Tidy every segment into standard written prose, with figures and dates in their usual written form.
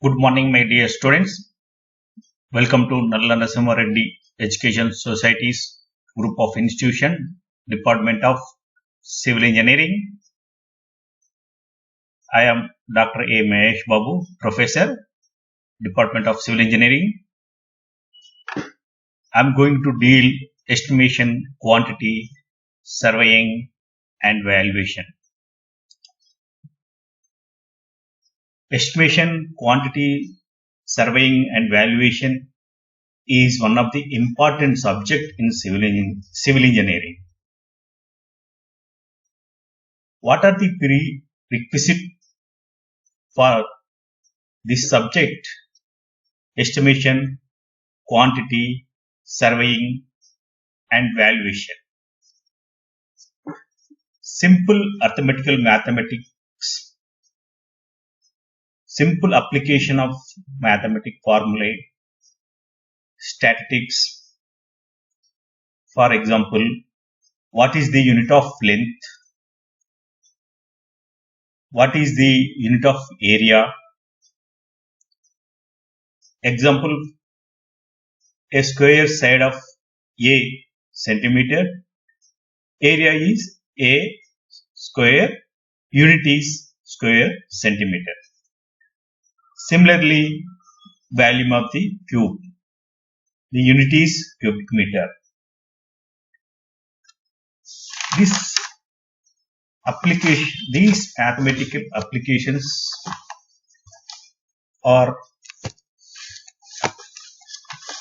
Good morning, my dear students. Welcome to Nalla Narasimha Reddy Education Society's group of institution, Department of Civil Engineering. I am Dr. A. Mahesh Babu, Professor, Department of Civil Engineering. I am going to deal estimation, quantity, surveying, and valuation. Estimation, quantity, surveying, and valuation is one of the important subject in civil engineering. What are the prerequisites for this subject? Estimation, quantity, surveying, and valuation. Simple arithmetical mathematics, simple application of mathematical formulae, statistics. For example, what is the unit of length? What is the unit of area? Example, a square side of a centimeter, area is a square, unit is square centimeter. Similarly, volume of the cube, the unit is cubic meter. These mathematical applications are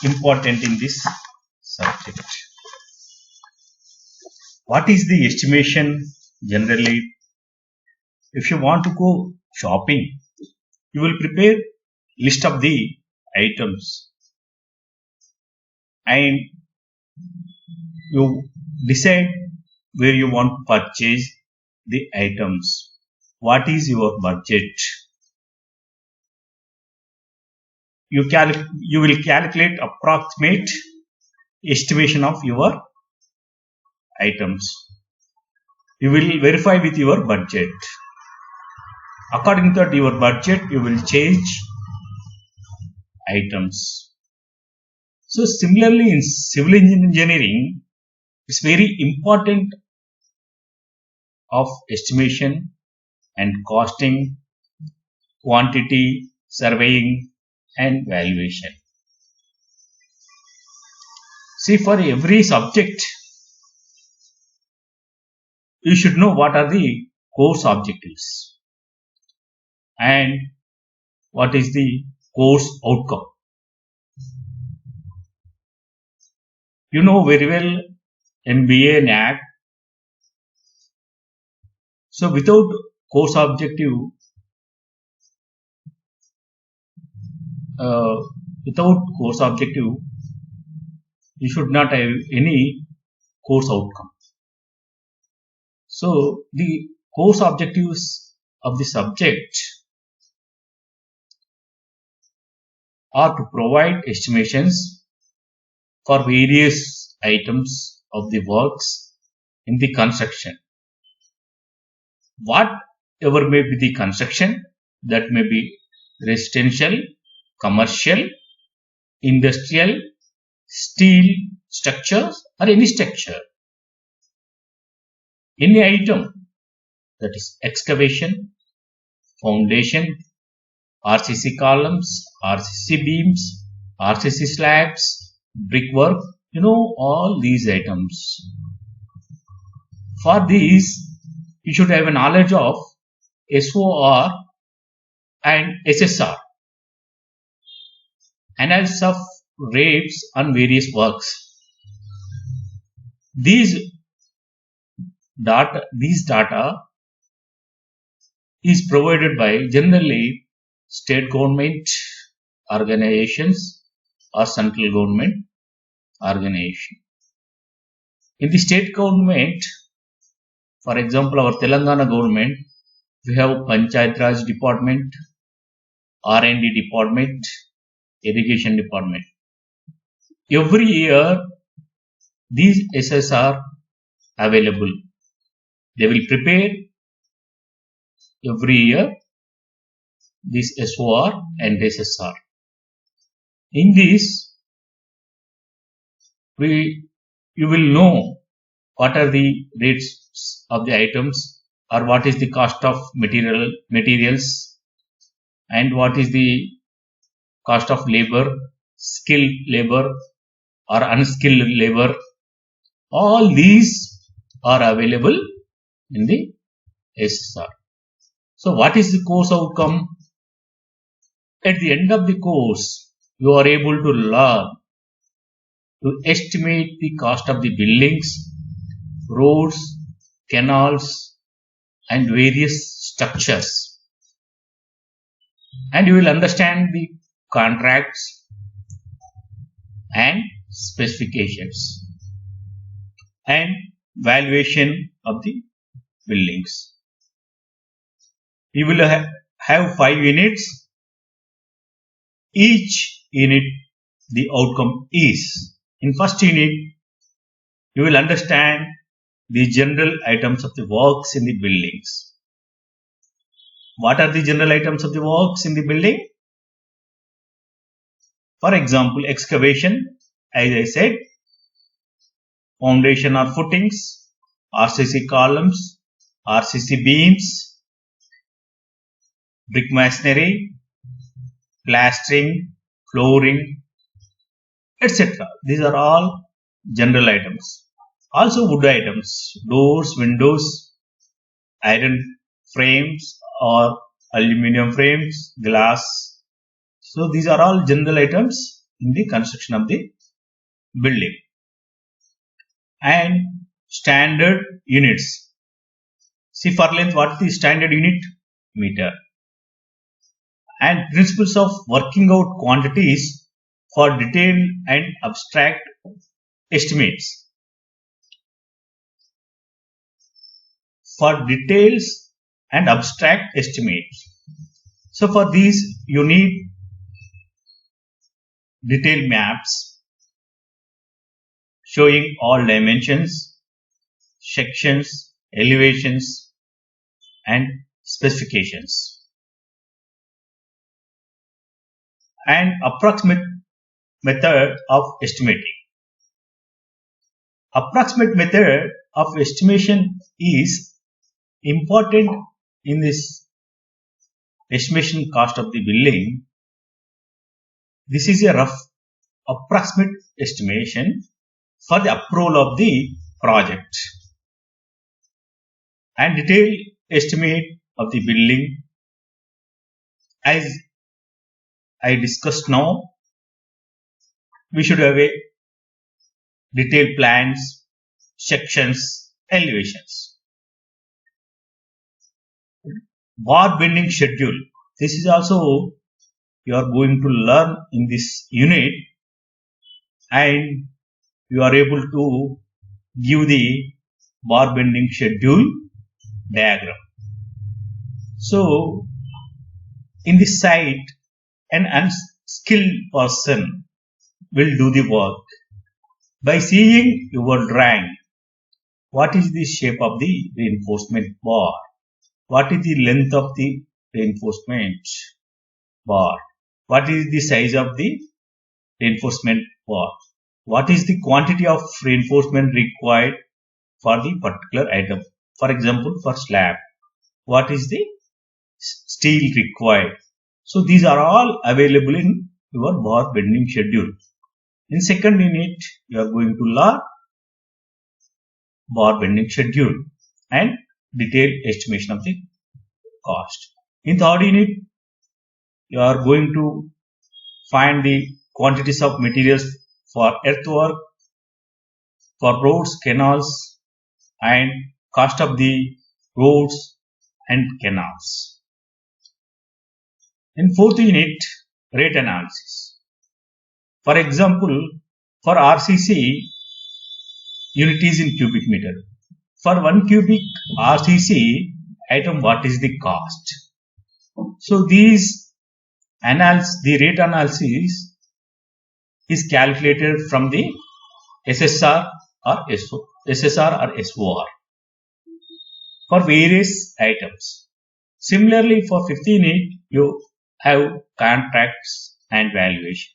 important in this subject. What is the estimation? Generally, if you want to go shopping, you will prepare list of the items and you decide where you want to purchase the items. What is your budget? You will calculate approximate estimation of your items. You will verify with your budget. According to your budget, you will change items. So similarly, in civil engineering, it's very important of estimation and costing, quantity, surveying, and valuation. See, for every subject, you should know what are the course objectives and what is the course outcome. You know very well MBA, NAAC. So without course objective, you should not have any course outcome. So the course objectives of the subject are to provide estimations for various items of the works in the construction. Whatever may be the construction, that may be residential, commercial, industrial, steel structures or any structure. Any item, that is excavation, foundation, RCC columns, RCC beams, RCC slabs, brickwork, all these items. For these, you should have a knowledge of SOR and SSR, analysis of rates on various works. These data is provided by generally state government organizations or central government organization. In the state government, for example, our Telangana government, we have Panchayat Raj Department, R&D Department, Irrigation Department. Every year, these SS are available. They will prepare every year this SOR and SSR. In this, you will know what are the rates of the items, or what is the cost of materials, and what is the cost of labor, skilled labor or unskilled labor. All these are available in the SSR. So what is the course outcome? At the end of the course, you are able to learn to estimate the cost of the buildings, roads, canals, and various structures. And you will understand the contracts and specifications and valuation of the buildings. You will have 5 units. Each unit, the outcome is. In first unit, you will understand the general items of the works in the buildings. What are the general items of the works in the building? For example, excavation, as I said, foundation or footings, RCC columns, RCC beams, brick masonry, plastering, flooring, etc. These are all general items. Also wood items, doors, windows, iron frames or aluminium frames, glass. So these are all general items in the construction of the building. And standard units. See, for length, what is the standard unit? Meter. And principles of working out quantities for detailed and abstract estimates. For details and abstract estimates. So for these you need detailed maps showing all dimensions, sections, elevations and specifications. And approximate method of estimating. Approximate method of estimation is important in this estimation cost of the building. This is a rough approximate estimation for the approval of the project. And detailed estimate of the building, as I discussed now, we should have a detailed plans, sections, elevations. Bar bending schedule. This is also you are going to learn in this unit, and you are able to give the bar bending schedule diagram. So in this site, an unskilled person will do the work. By seeing your drawing, what is the shape of the reinforcement bar? What is the length of the reinforcement bar? What is the size of the reinforcement bar? What is the quantity of reinforcement required for the particular item? For example, for slab, what is the steel required? So these are all available in your bar bending schedule. In second unit, you are going to learn bar bending schedule and detailed estimation of the cost. In third unit, you are going to find the quantities of materials for earthwork, for roads, canals, and cost of the roads and canals. In fourth unit, rate analysis. For example, for RCC, unit is in cubic meter. For 1 cubic RCC item, what is the cost? So these the rate analysis is calculated from the SSR or SOR for various items. Similarly, for 15 unit, you have contracts and valuation.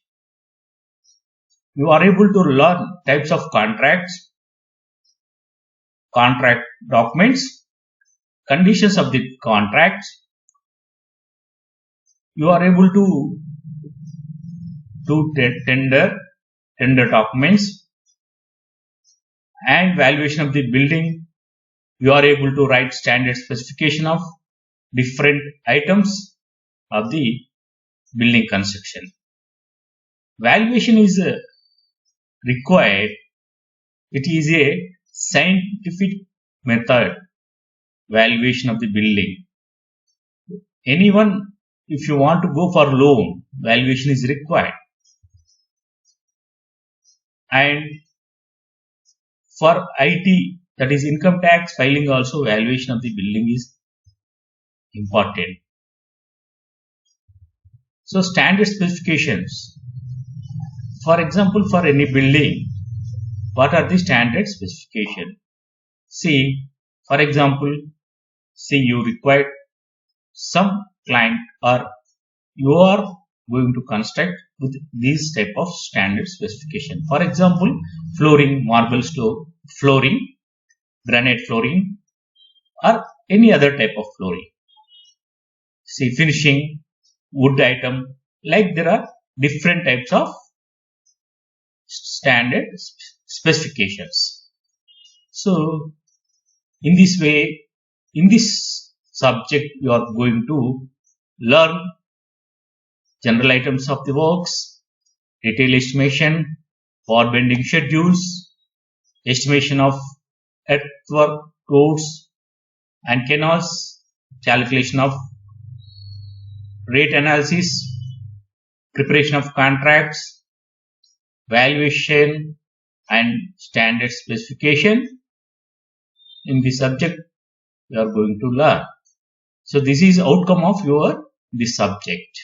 You are able to learn types of contracts, contract documents, conditions of the contracts. You are able to do tender documents and valuation of the building. You are able to write standard specification of different items of the building construction. Valuation is required. It is a scientific method, valuation of the building. Anyone, if you want to go for loan, valuation is required. And for IT, that is income tax filing, also valuation of the building is important. So standard specifications. For example, for any building, what are the standard specifications? See, for example, say you require some client or you are going to construct with these type of standard specification. For example, flooring, marble flooring, granite flooring, or any other type of flooring. See, finishing, wood item, like there are different types of standard specifications. So, in this way, in this subject, you are going to learn general items of the works, detail estimation, power bending schedules, estimation of earthwork roads and canals, calculation of rate analysis, preparation of contracts, valuation and standard specification. In this subject, you are going to learn. So this is outcome of this subject.